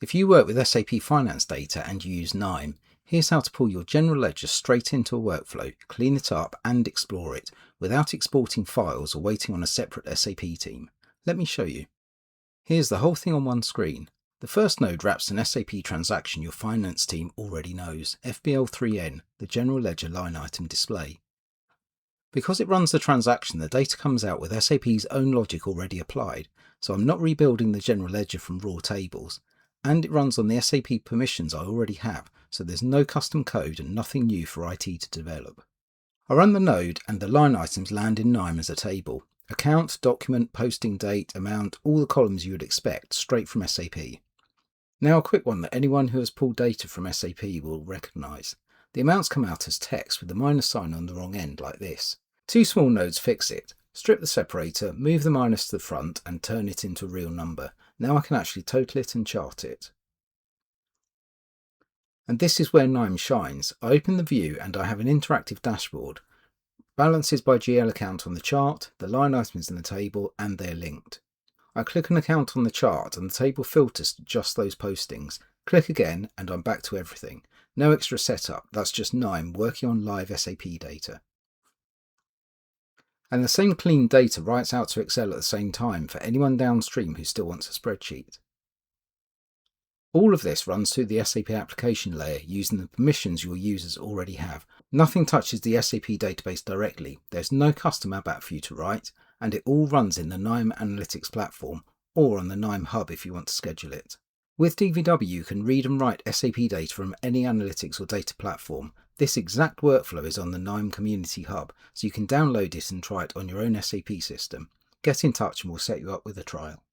If you work with SAP finance data and you use KNIME, here's how to pull your general ledger straight into a workflow, clean it up and explore it without exporting files or waiting on a separate SAP team. Let me show you. Here's the whole thing on one screen. The first node wraps an SAP transaction your finance team already knows, FBL3N, the general ledger line item display. Because it runs the transaction, the data comes out with SAP's own logic already applied, so I'm not rebuilding the general ledger from raw tables. And it runs on the SAP permissions I already have, so there's no custom code and nothing new for IT to develop. I run the node and the line items land in KNIME as a table. Account, document, posting date, amount, all the columns you would expect straight from SAP. Now a quick one that anyone who has pulled data from SAP will recognise. The amounts come out as text with the minus sign on the wrong end like this. Two small nodes fix it. Strip the separator, move the minus to the front and turn it into a real number. Now I can actually total it and chart it. And this is where KNIME shines. I open the view and I have an interactive dashboard. Balances by GL account on the chart, the line items in the table, and they're linked. I click an account on the chart and the table filters to just those postings. Click again and I'm back to everything. No extra setup, that's just KNIME working on live SAP data. And the same clean data writes out to Excel at the same time for anyone downstream who still wants a spreadsheet. All of this runs through the SAP application layer using the permissions your users already have. Nothing touches the SAP database directly, there's no custom ABAP for you to write, and it all runs in the KNIME Analytics platform or on the KNIME Hub if you want to schedule it. With DVW you can read and write SAP data from any analytics or data platform. This exact workflow is on the KNIME Community Hub, so you can download it and try it on your own SAP system. Get in touch and we'll set you up with a trial.